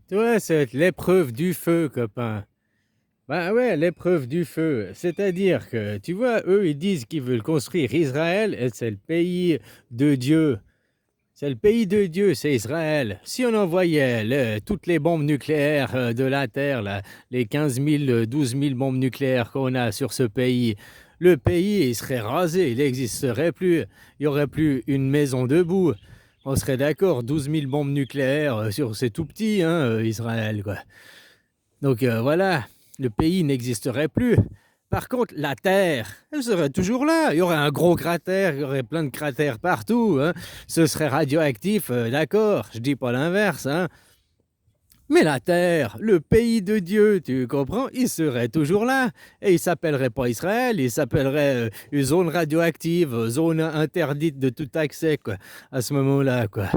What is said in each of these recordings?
Tu vois, c'est l'épreuve du feu, copain. Bah ouais, l'épreuve du feu. C'est-à-dire que, tu vois, eux, ils disent qu'ils veulent construire Israël et c'est le pays de Dieu. C'est le pays de Dieu, c'est Israël. Si on envoyait toutes les bombes nucléaires de la Terre, là, les 15 000, 12 000 bombes nucléaires qu'on a sur ce pays, le pays, il serait rasé, il n'existerait plus. Il n'y aurait plus une maison debout. On serait d'accord, 12 000 bombes nucléaires sur c'est tout petit, hein, Israël, quoi. Donc voilà, le pays n'existerait plus. Par contre, la Terre, elle serait toujours là. Il y aurait un gros cratère, il y aurait plein de cratères partout, hein. Ce serait radioactif, d'accord, je dis pas l'inverse, hein. Mais la Terre, le pays de Dieu, tu comprends, il serait toujours là. Et il s'appellerait pas Israël, il s'appellerait une zone radioactive, zone interdite de tout accès, quoi, à ce moment-là, quoi.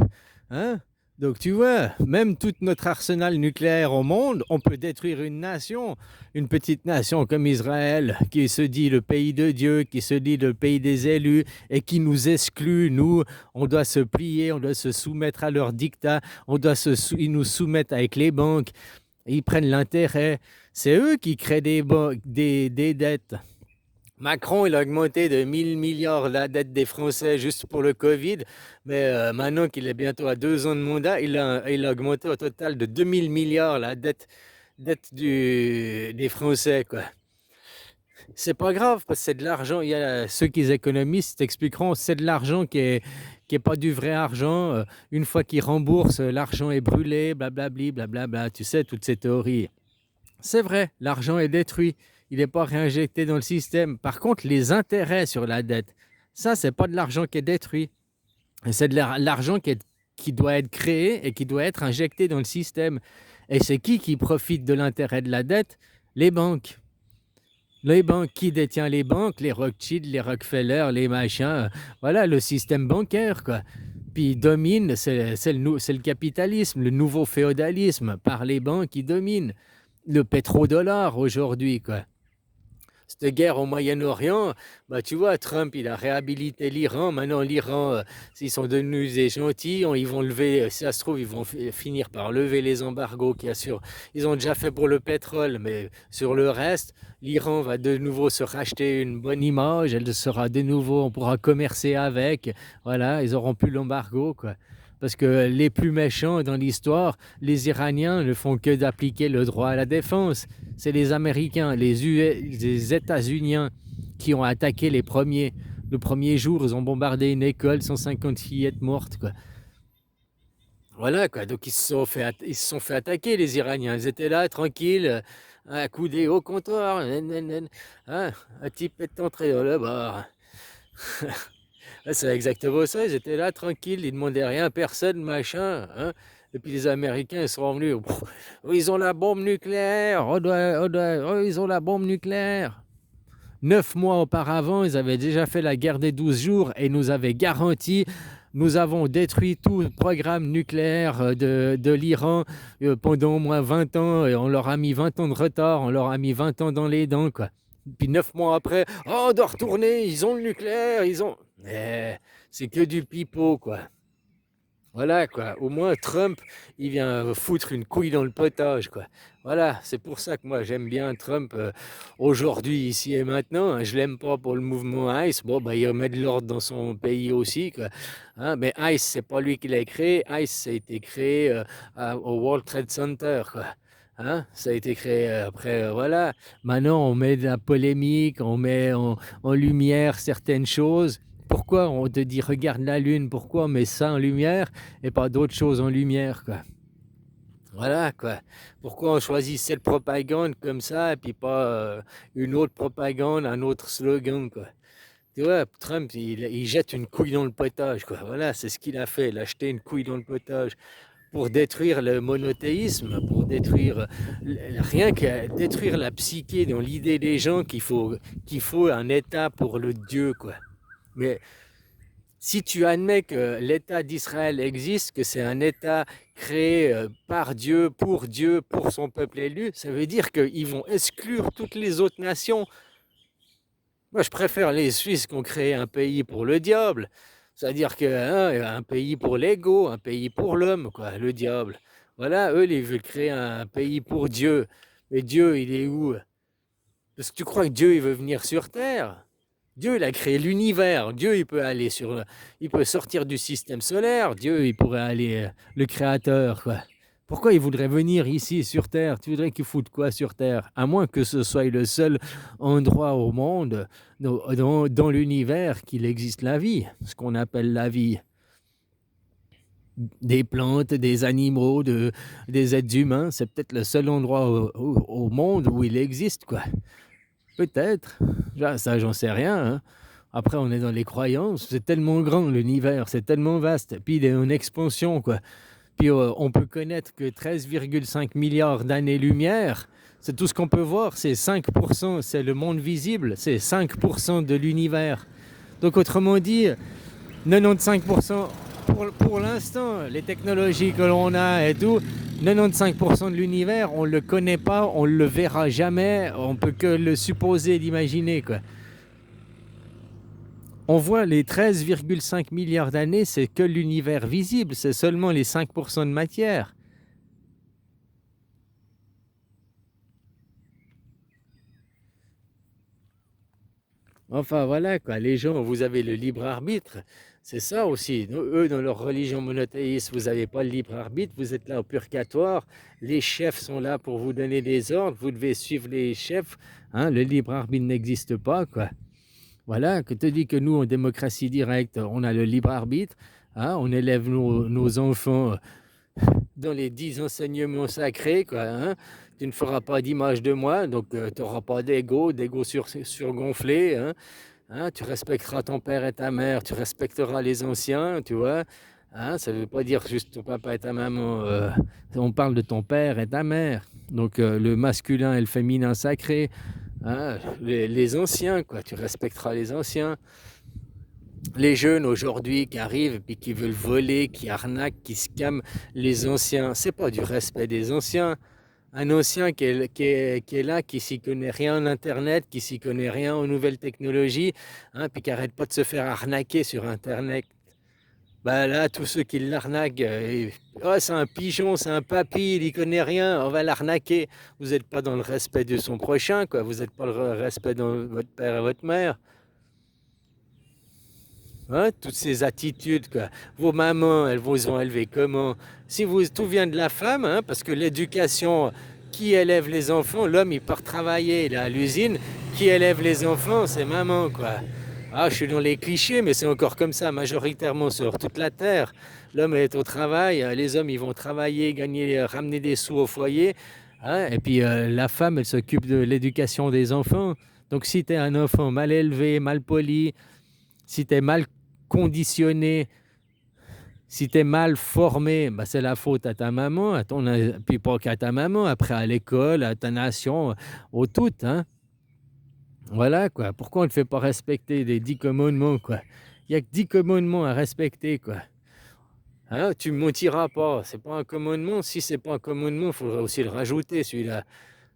Hein? Donc tu vois, même tout notre arsenal nucléaire au monde, on peut détruire une nation, une petite nation comme Israël, qui se dit le pays de Dieu, qui se dit le pays des élus, et qui nous exclut. Nous, on doit se plier, on doit se soumettre à leur dictat, ils nous soumettent avec les banques, ils prennent l'intérêt. C'est eux qui créent des dettes. Macron, il a augmenté de 1000 milliards la dette des Français juste pour le Covid, mais maintenant qu'il est bientôt à 2 ans de mandat, il a augmenté au total de 2000 milliards la dette des Français, quoi. C'est pas grave, parce que c'est de l'argent. Il y a ceux qui économisent t'expliqueront, c'est de l'argent qui est pas du vrai argent. Une fois qu'ils remboursent, l'argent est brûlé, blablabli, blablabla. Tu sais, toutes ces théories. C'est vrai, l'argent est détruit. Il n'est pas réinjecté dans le système. Par contre, les intérêts sur la dette, ça, c'est pas de l'argent qui est détruit. C'est de l'argent qui doit être créé et qui doit être injecté dans le système. Et c'est qui profite de l'intérêt de la dette? Les banques. Les banques, qui détient les banques? Les Rothschild, les Rockefeller, les machins. Voilà, le système bancaire, quoi. Puis il domine, c'est le capitalisme, le nouveau féodalisme, par les banques qui dominent. Le pétrodollar aujourd'hui, quoi. Cette guerre au Moyen-Orient, bah, tu vois, Trump, il a réhabilité l'Iran. Maintenant, l'Iran, s'ils sont devenus des gentils, ils vont lever, si ça se trouve, ils vont finir par lever les embargos qu'il y a sur. Ils ont déjà fait pour le pétrole, mais sur le reste, l'Iran va de nouveau se racheter une bonne image. Elle sera de nouveau, on pourra commercer avec. Voilà, ils auront plus l'embargo, quoi. Parce que les plus méchants dans l'histoire, les Iraniens ne font que d'appliquer le droit à la défense. C'est les Américains, les États-Unis qui ont attaqué les premiers. Le premier jour, ils ont bombardé une école, 150 fillettes mortes, quoi. Voilà, quoi. Donc ils se sont fait attaquer, les Iraniens. Ils étaient là, tranquilles, accoudés au comptoir. Hein, un type est entré dans le bar. C'est exactement ça. Ils étaient là, tranquilles, ils demandaient rien à personne, machin, hein. Et puis les Américains, ils sont venus. Oh, ils ont la bombe nucléaire. Oh, ils ont la bombe nucléaire. 9 mois auparavant, ils avaient déjà fait la guerre des 12 jours et nous avaient garanti, nous avons détruit tout le programme nucléaire de l'Iran pendant au moins 20 ans et on leur a mis 20 ans de retard, on leur a mis 20 ans dans les dents, quoi. Puis 9 mois après, oh, on doit retourner, ils ont le nucléaire, ils ont. C'est que du pipeau, quoi. Voilà, quoi. Au moins, Trump, il vient foutre une couille dans le potage, quoi. Voilà, c'est pour ça que moi, j'aime bien Trump aujourd'hui, ici et maintenant, hein. Je l'aime pas pour le mouvement ICE. Bon, bah, il remet de l'ordre dans son pays aussi, quoi. Hein, mais ICE, c'est pas lui qui l'a créé. ICE, ça a été créé au World Trade Center, quoi. Hein, ça a été créé après, voilà. Maintenant, on met de la polémique, on met en lumière certaines choses. Pourquoi on te dit regarde la lune, pourquoi on met ça en lumière et pas d'autres choses en lumière, quoi. Voilà, quoi. Pourquoi on choisit cette propagande comme ça et puis pas une autre propagande, un autre slogan, quoi. Tu vois, Trump, il jette une couille dans le potage, quoi. Voilà, c'est ce qu'il a fait, il a jeté une couille dans le potage pour détruire le monothéisme, pour détruire, rien que détruire la psyché dans l'idée des gens qu'il faut un État pour le Dieu, quoi. Mais si tu admets que l'État d'Israël existe, que c'est un État créé par Dieu, pour son peuple élu, ça veut dire qu'ils vont exclure toutes les autres nations. Moi, je préfère les Suisses qui ont créé un pays pour le diable. C'est-à-dire qu'un pays pour l'ego, un pays pour l'homme, quoi, le diable. Voilà, eux, ils veulent créer un pays pour Dieu. Mais Dieu, il est où? Parce que tu crois que Dieu, il veut venir sur Terre? Dieu, il a créé l'univers. Dieu, il peut aller il peut sortir du système solaire. Dieu, il pourrait aller, le créateur, quoi. Pourquoi il voudrait venir ici sur Terre? Tu voudrais qu'il foute quoi sur Terre? À moins que ce soit le seul endroit au monde, dans l'univers, qu'il existe la vie, ce qu'on appelle la vie. Des plantes, des animaux, des êtres humains, c'est peut-être le seul endroit au monde où il existe, quoi. Peut-être. Ça, j'en sais rien, hein. Après, on est dans les croyances. C'est tellement grand, l'univers, c'est tellement vaste. Puis, il est en expansion, quoi. Puis, on peut connaître que 13,5 milliards d'années-lumière. C'est tout ce qu'on peut voir. C'est 5%, c'est le monde visible. C'est 5% de l'univers. Donc, autrement dit, 95%, pour l'instant, les technologies que l'on a et tout, 95% de l'univers, on ne le connaît pas, on ne le verra jamais, on peut que le supposer, l'imaginer, quoi. On voit les 13,5 milliards d'années, c'est que l'univers visible, c'est seulement les 5% de matière. Enfin voilà, quoi, les gens, vous avez le libre arbitre, c'est ça aussi. Eux, dans leur religion monothéiste, vous n'avez pas le libre arbitre, vous êtes là au purgatoire, les chefs sont là pour vous donner des ordres, vous devez suivre les chefs, hein, le libre arbitre n'existe pas, quoi. Voilà, que te dit que nous, en démocratie directe, on a le libre arbitre, hein, on élève nos enfants dans les 10 enseignements sacrés, quoi, hein. Tu ne feras pas d'image de moi, donc tu n'auras pas d'ego surgonflé, hein. Hein, tu respecteras ton père et ta mère, tu respecteras les anciens, tu vois. Hein, ça ne veut pas dire juste ton papa et ta maman. On parle de ton père et ta mère. Donc le masculin et le féminin sacré. Hein, les anciens, quoi. Tu respecteras les anciens. Les jeunes aujourd'hui qui arrivent et puis qui veulent voler, qui arnaquent, qui scamment les anciens, c'est pas du respect des anciens. Un ancien qui est là, qui s'y connaît rien en Internet, qui s'y connaît rien en nouvelles technologies, hein, puis qui arrête pas de se faire arnaquer sur Internet. Bah là, tous ceux qui l'arnaquent, oh, c'est un pigeon, c'est un papy, il y connaît rien, on va l'arnaquer. Vous n'êtes pas dans le respect de son prochain, quoi. Vous n'êtes pas dans le respect de votre père et votre mère. Hein, toutes ces attitudes, quoi. Vos mamans, elles vous ont élevé comment? Si tout vient de la femme, hein, parce que l'éducation, qui élève les enfants? L'homme, il part travailler, il est à l'usine. Qui élève les enfants? C'est maman, quoi. Ah, je suis dans les clichés, mais c'est encore comme ça, majoritairement sur toute la Terre. L'homme est au travail, les hommes, ils vont travailler, gagner, ramener des sous au foyer, hein, et puis la femme, elle s'occupe de l'éducation des enfants. Donc si tu es un enfant mal élevé, mal poli, si tu es mal conditionné, si tu es mal formé, bah c'est la faute à ta maman, puis pas qu'à ta maman, après à l'école, à ta nation, au tout, hein. Voilà, quoi. Pourquoi on ne te fait pas respecter les 10 commandements, quoi? Il n'y a que 10 commandements à respecter, quoi. Hein, tu ne mentiras pas, c'est pas un commandement. Si c'est pas un commandement, il faudrait aussi le rajouter, celui-là.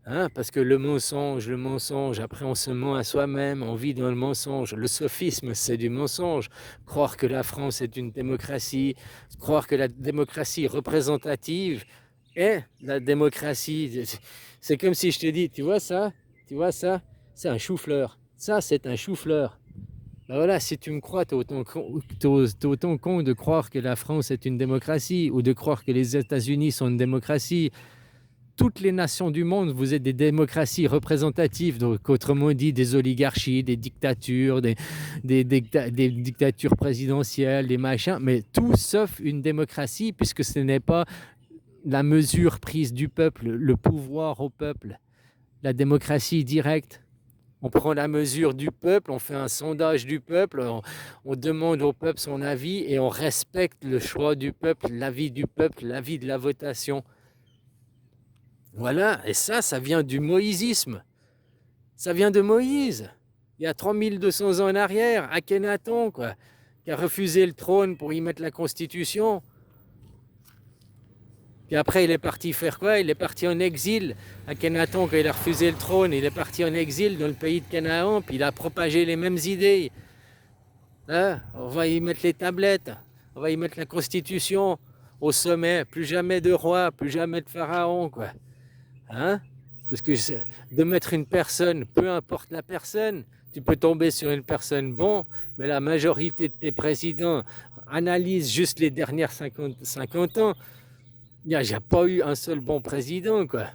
Hein, parce que le mensonge, après on se ment à soi-même, on vit dans le mensonge. Le sophisme, c'est du mensonge. Croire que la France est une démocratie, croire que la démocratie représentative est la démocratie. C'est comme si je te dis, tu vois ça, c'est un chou-fleur. Ça, c'est un chou-fleur. Ben voilà, si tu me crois, t'es autant con de croire que la France est une démocratie ou de croire que les États-Unis sont une démocratie. Toutes les nations du monde, vous êtes des démocraties représentatives, donc autrement dit des oligarchies, des dictatures, des dictatures présidentielles, des machins, mais tout sauf une démocratie, puisque ce n'est pas la mesure prise du peuple, le pouvoir au peuple, la démocratie directe. On prend la mesure du peuple, on fait un sondage du peuple, on demande au peuple son avis et on respecte le choix du peuple, l'avis du peuple, l'avis de la votation. Voilà, et ça vient du moïsisme. Ça vient de Moïse. Il y a 3200 ans en arrière, Akhenaton, quoi, qui a refusé le trône pour y mettre la constitution. Puis après, il est parti faire quoi? Il est parti en exil. Akhenaton, quand il a refusé le trône, il est parti en exil dans le pays de Canaan, puis il a propagé les mêmes idées. Hein, on va y mettre les tablettes, on va y mettre la constitution, au sommet, plus jamais de roi, plus jamais de pharaon, quoi. Hein? Parce que de mettre une personne, peu importe la personne, tu peux tomber sur une personne bon, mais la majorité de tes présidents analysent juste les dernières 50 ans. Il n'y a pas eu un seul bon président, quoi.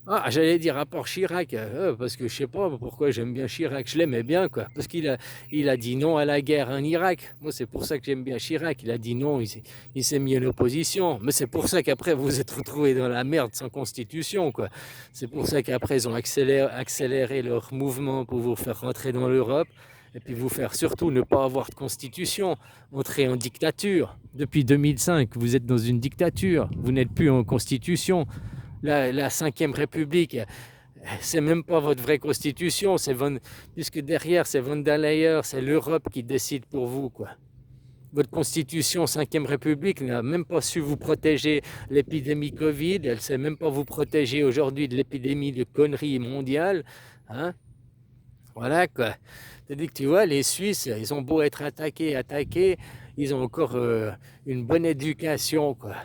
Ah, j'allais dire à part Chirac, parce que je sais pas pourquoi j'aime bien Chirac, je l'aimais bien, quoi. Parce qu'il a dit non à la guerre en Irak. Moi, c'est pour ça que j'aime bien Chirac. Il a dit non, il s'est mis en opposition. Mais c'est pour ça qu'après, vous vous êtes retrouvés dans la merde sans constitution, quoi. C'est pour ça qu'après, ils ont accéléré leur mouvement pour vous faire rentrer dans l'Europe. Et puis vous faire surtout ne pas avoir de constitution, entrer en dictature. Depuis 2005, vous êtes dans une dictature, vous n'êtes plus en constitution. La 5e République, c'est même pas votre vraie constitution, puisque derrière c'est von der Leyen, c'est l'Europe qui décide pour vous, quoi. Votre constitution 5e République n'a même pas su vous protéger l'épidémie Covid, elle ne sait même pas vous protéger aujourd'hui de l'épidémie de conneries mondiale, hein. Voilà, quoi. C'est-à-dire que tu vois, les Suisses, ils ont beau être attaqués, ils ont encore une bonne éducation, quoi.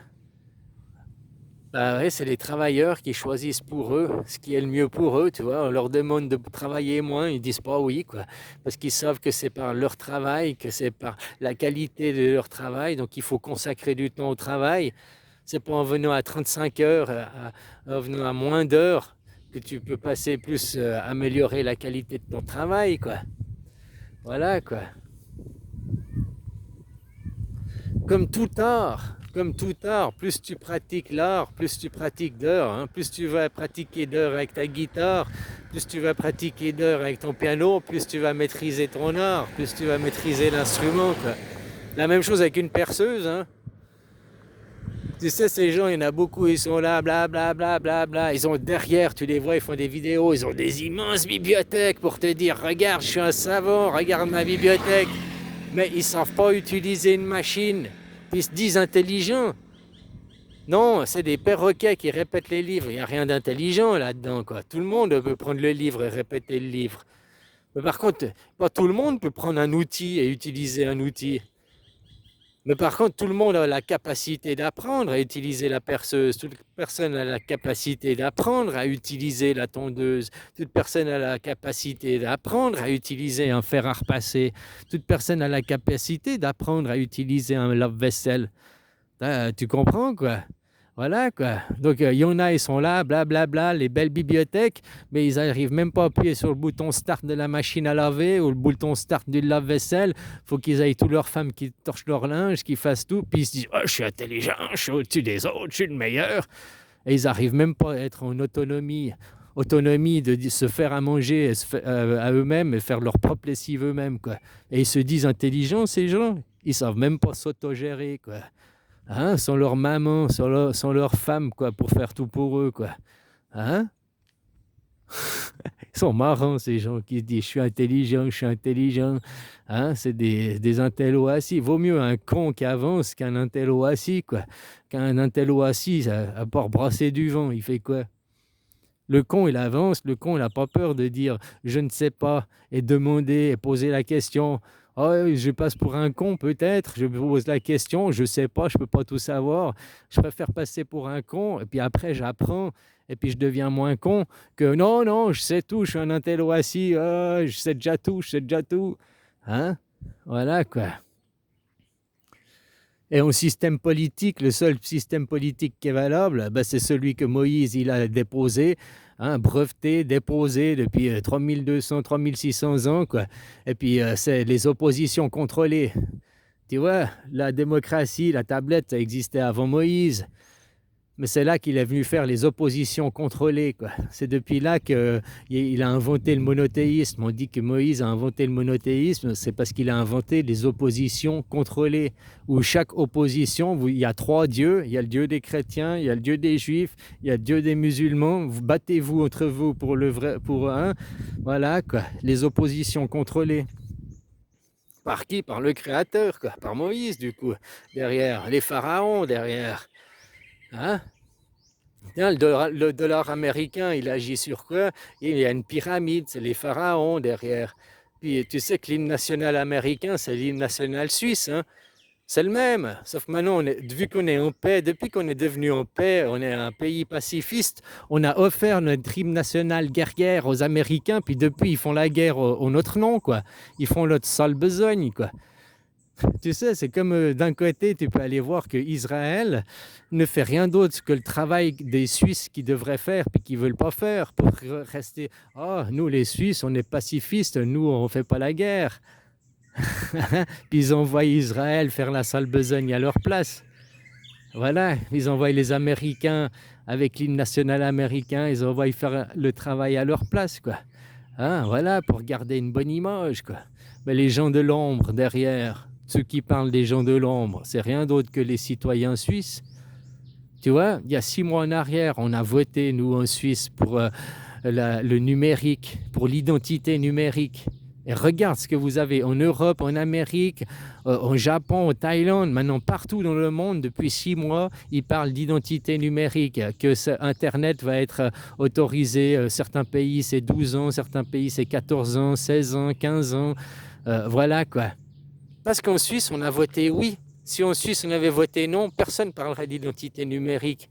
Bah ouais, c'est les travailleurs qui choisissent pour eux ce qui est le mieux pour eux, tu vois. On leur demande de travailler moins, ils disent pas oui, quoi. Parce qu'ils savent que c'est par leur travail, que c'est par la qualité de leur travail, donc il faut consacrer du temps au travail. C'est pas en venant à 35 heures, en venant à moins d'heures, que tu peux passer plus, améliorer la qualité de ton travail, quoi. Voilà, quoi. Comme tout art, plus tu pratiques l'art, plus tu pratiques d'heures, hein, plus tu vas pratiquer d'heures avec ta guitare, plus tu vas pratiquer d'heures avec ton piano, plus tu vas maîtriser ton art, plus tu vas maîtriser l'instrument, quoi. La même chose avec une perceuse, hein. Tu sais, ces gens, il y en a beaucoup, ils sont là, bla bla bla bla bla. Ils ont derrière, tu les vois, ils font des vidéos, ils ont des immenses bibliothèques pour te dire, regarde, je suis un savant, regarde ma bibliothèque. Mais ils ne savent pas utiliser une machine. Ils se disent intelligents. Non, c'est des perroquets qui répètent les livres. Il n'y a rien d'intelligent là-dedans, quoi. Tout le monde peut prendre le livre et répéter le livre. Mais par contre, pas tout le monde peut prendre un outil et utiliser un outil. Mais par contre, tout le monde a la capacité d'apprendre à utiliser la perceuse. Toute personne a la capacité d'apprendre à utiliser la tondeuse. Toute personne a la capacité d'apprendre à utiliser un fer à repasser. Toute personne a la capacité d'apprendre à utiliser un lave-vaisselle. Tu comprends, quoi? Voilà, quoi. Donc, il y en a, ils sont là, blablabla, les belles bibliothèques, mais ils n'arrivent même pas à appuyer sur le bouton start de la machine à laver ou le bouton start du lave-vaisselle. Il faut qu'ils aillent tous leurs femmes qui torchent leur linge, qui fassent tout, puis ils se disent « Oh, je suis intelligent, je suis au-dessus des autres, je suis le meilleur ». Et ils n'arrivent même pas à être en autonomie de se faire à manger à eux-mêmes et faire leur propre lessive eux-mêmes, quoi. Et ils se disent intelligents, ces gens. Ils savent même pas s'autogérer, quoi. Hein, sans leur maman, sans leur femme, quoi, pour faire tout pour eux, quoi. Hein? Ils sont marrants, ces gens qui se disent « je suis intelligent, je suis intelligent ». Hein? C'est des intellos assis. Vaut mieux un con qui avance qu'un intello assis, quoi. Qu'un intello assis, à part brasser du vent, il fait quoi? Le con, il avance, le con, il n'a pas peur de dire « je ne sais pas » et demander et poser la question. Oh, je passe pour un con peut-être, je pose la question, je ne sais pas, je ne peux pas tout savoir. Je préfère passer pour un con et puis après j'apprends et puis je deviens moins con que non, non, je sais tout, je suis un intello assis, je sais déjà tout, je sais déjà tout. Hein? Voilà, quoi. Et en système politique, le seul système politique qui est valable, c'est celui que Moïse il a déposé, hein, breveté, déposé depuis 3200, 3600 ans, quoi. Et puis, c'est les oppositions contrôlées. Tu vois, la démocratie, la tablette, ça existait avant Moïse. Mais c'est là qu'il est venu faire les oppositions contrôlées, quoi. C'est depuis là qu'il a inventé le monothéisme. On dit que Moïse a inventé le monothéisme, c'est parce qu'il a inventé les oppositions contrôlées, où chaque opposition, il y a 3 dieux, il y a le dieu des chrétiens, il y a le dieu des juifs, il y a le dieu des musulmans, vous battez-vous entre vous pour le vrai, pour un, voilà, quoi, les oppositions contrôlées. Par qui? Par le créateur, quoi, par Moïse, du coup, derrière, les pharaons, derrière. Hein? Le dollar américain, il agit sur quoi? Il y a une pyramide, c'est les pharaons derrière. Puis tu sais que l'hymne national américain, c'est l'hymne national suisse. Hein? C'est le même, sauf que maintenant, vu qu'on est en paix, depuis qu'on est devenu en paix, on est un pays pacifiste, on a offert notre hymne national guerrière aux Américains, puis depuis, ils font la guerre au notre nom, quoi. Ils font notre sale besogne, quoi. Tu sais, c'est comme d'un côté, tu peux aller voir que Israël ne fait rien d'autre que le travail des Suisses qui devraient faire, puis qui ne veulent pas faire, pour rester, oh, nous les Suisses, on est pacifistes, nous, on ne fait pas la guerre. Puis ils envoient Israël faire la sale besogne à leur place. Voilà, ils envoient les Américains avec l'hymne national américain, ils envoient faire le travail à leur place, quoi. Hein, voilà, pour garder une bonne image, quoi. Mais les gens de l'ombre derrière, ceux qui parlent des gens de l'ombre, c'est rien d'autre que les citoyens suisses. Tu vois, il y a 6 mois en arrière, on a voté, nous, en Suisse, pour le numérique, pour l'identité numérique. Et regarde ce que vous avez en Europe, en Amérique, au Japon, en Thaïlande, maintenant partout dans le monde, depuis 6 mois, ils parlent d'identité numérique, que Internet va être autorisé. Certains pays, c'est 12 ans, certains pays, c'est 14 ans, 16 ans, 15 ans. Voilà quoi. Parce qu'en Suisse, on a voté oui. Si en Suisse, on avait voté non, personne ne parlerait d'identité numérique.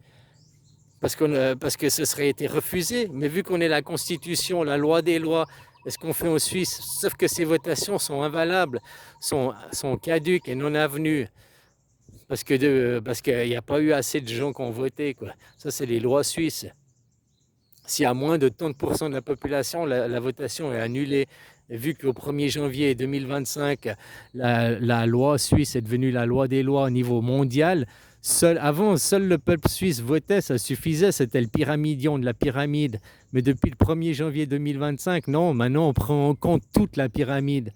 Parce que ce serait été refusé. Mais vu qu'on est la Constitution, la loi des lois, est-ce qu'on fait en Suisse? Sauf que ces votations sont invalables, sont caduques et non avenues. Parce qu'il n'y a pas eu assez de gens qui ont voté, quoi. Ça, c'est les lois suisses. S'il y a moins de 30% de la population, la votation est annulée. Et vu qu'au 1er janvier 2025, la loi suisse est devenue la loi des lois au niveau mondial, avant, seul le peuple suisse votait, ça suffisait, c'était le pyramidion de la pyramide. Mais depuis le 1er janvier 2025, non, maintenant on prend en compte toute la pyramide.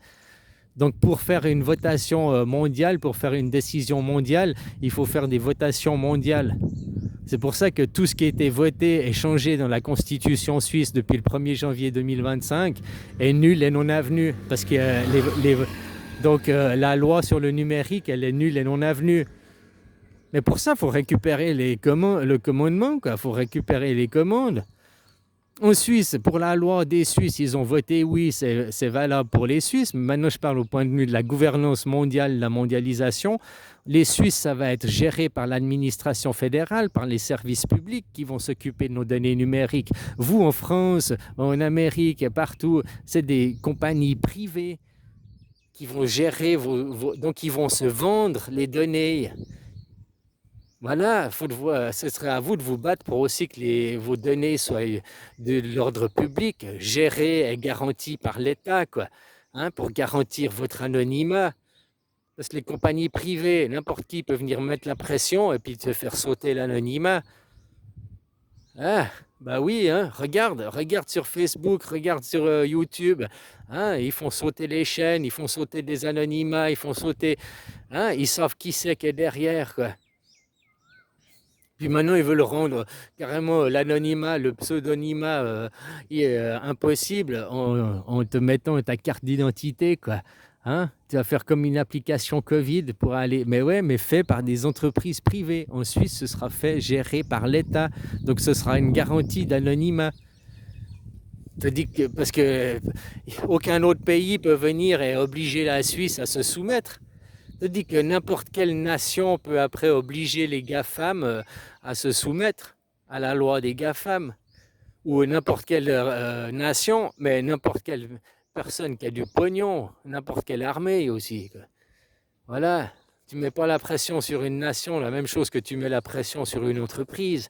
Donc pour faire une votation mondiale, pour faire une décision mondiale, il faut faire des votations mondiales. C'est pour ça que tout ce qui a été voté et changé dans la Constitution suisse depuis le 1er janvier 2025 est nul et non avenu. Parce que donc la loi sur le numérique, elle est nulle et non avenue. Mais pour ça, il faut récupérer le commandement, il faut récupérer les commandes. En Suisse, pour la loi des Suisses, ils ont voté oui, c'est valable pour les Suisses. Mais maintenant, je parle au point de vue de la gouvernance mondiale, la mondialisation. Les Suisses, ça va être géré par l'administration fédérale, par les services publics qui vont s'occuper de nos données numériques. Vous, en France, en Amérique, partout, c'est des compagnies privées qui vont gérer donc ils vont se vendre les données. Voilà, ce serait à vous de vous battre pour aussi que vos données soient de l'ordre public, gérées et garanties par l'État, quoi, hein, pour garantir votre anonymat. Parce que les compagnies privées, n'importe qui peut venir mettre la pression et puis te faire sauter l'anonymat. Ah, bah oui, hein, regarde sur Facebook, regarde sur YouTube, hein, ils font sauter les chaînes, ils font sauter des anonymats, ils font sauter, hein, ils savent qui c'est qui est derrière, quoi. Puis maintenant, ils veulent rendre carrément l'anonymat, le pseudonymat impossible en te mettant ta carte d'identité, quoi. Hein? Tu vas faire comme une application Covid pour aller... Mais ouais, mais fait par des entreprises privées. En Suisse, ce sera fait, géré par l'État. Donc, ce sera une garantie d'anonymat. Parce que aucun autre pays peut venir et obliger la Suisse à se soumettre. Je dis que n'importe quelle nation peut après obliger les GAFAM à se soumettre à la loi des GAFAM. Ou n'importe quelle nation, mais n'importe quelle personne qui a du pognon, n'importe quelle armée aussi. Voilà, tu ne mets pas la pression sur une nation, la même chose que tu mets la pression sur une entreprise.